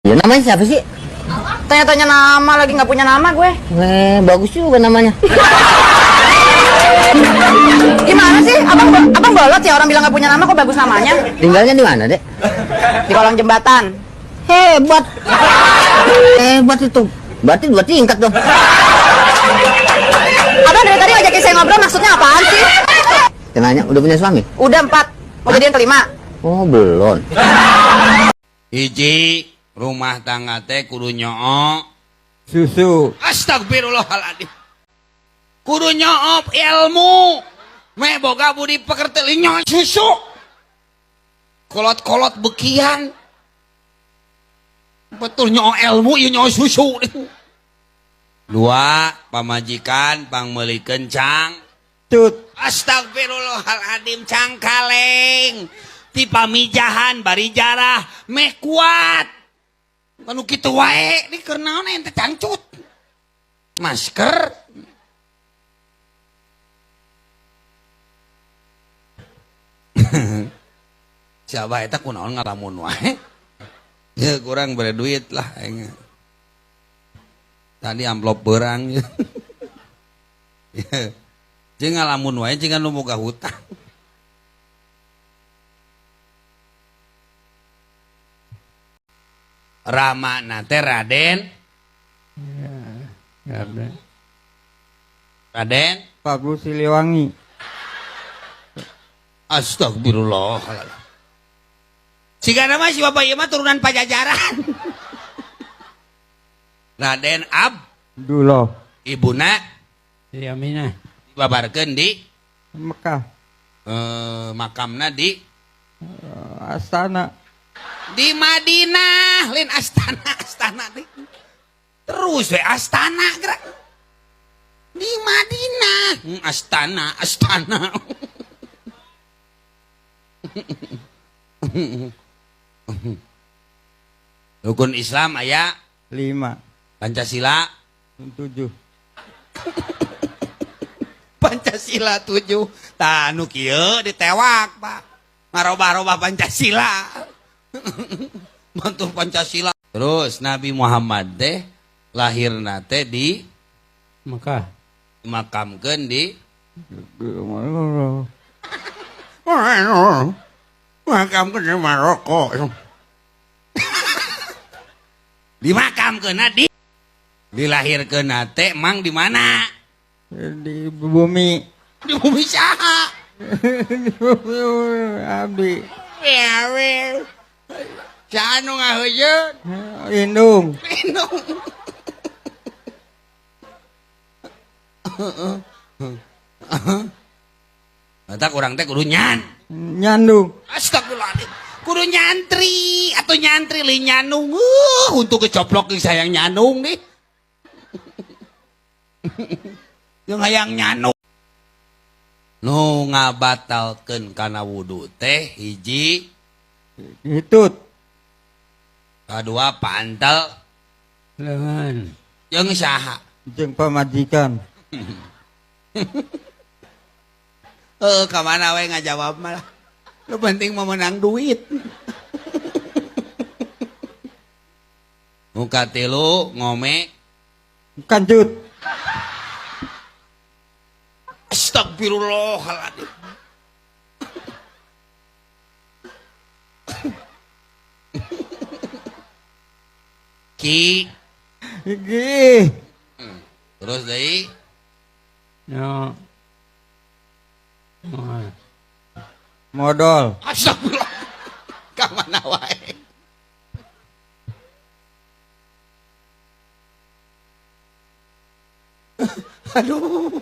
Ya namanya siapa sih? Tanya-tanya nama lagi nggak punya nama gue. Bagus juga namanya. Gimana sih? Abang bolot ya orang bilang nggak punya nama kok bagus namanya? Tinggalnya di mana, Dek? Di kolong jembatan. Hebat. Hebat itu. Berarti 2 tingkat dong. Abang dari tadi ngajakin saya ngobrol maksudnya apaan sih? Kenanya udah punya suami? Udah 4. Mau jadian kelima? Oh, belum. Hiji rumah tangga teh kudu nyoo Susu. astagfirullahaladzim, kudu nyoo ilmu me boga budi pekerti nyoo susu kolot-kolot bekian betul nyoo ilmu ieu nyoo susu. Dua pamajikan pangmeuli kencang Tut. astagfirullahaladzim cangkaleng ti pamijahan bari jarah meh kuat anu kitu wae di keur naon ente cangcut masker siapa eta kunaon ngalamun wae ya kurang bere duit lah aing tadi amplop beurang ya jeung ngalamun wae jeung anu boga hutang. Rama nate Raden. Ya, Raden. Prabu Siliwangi. Astagfirullahaladzim. Siga nama si bapak ieu mah turunan Pajajaran. Raden Dulo. ibuna Yaminah. dibabarkeun di Mekah. makamna di Astana. di Madinah lain astana deh. Terus we astana gerak di Madinah. Astana rukun Islam aya 5. Pancasila 7. Pancasila 7 tanu kieu ditewak Pak marobah-robah Pancasila. Mantul Pancasila. Terus Nabi Muhammad teh lahirna teh di Mekah. dimakamkeun di makamkeun di Maroko. Dimakamkeun di dilahirkeun teh mang di mana? Di bumi. Di bumi saha? Di bumi Abdi. Wewe. Canu ngaheuyeun. Indung. Minum. Eta urang teh kudu Nyandung. Astagfirullahaladzim. Kudu nyantri atau nyantri li nyanung. Untuk kecoplok sayang nyanung nih. Yang hayang nyanung. Nu ngabatalkeun kana wudu teh hiji Hitut. kadua pantel Lengan. jeung saha. Jeung pamajikan. Kamana we ngajawab malah. Lu penting mau menang duit. Muka tilu ngome. Kancut. Astagfirullahaladzim. Ki. Gigi. Terus deui. No. Modal. Astagfirullah. Kamana wae. Aduh.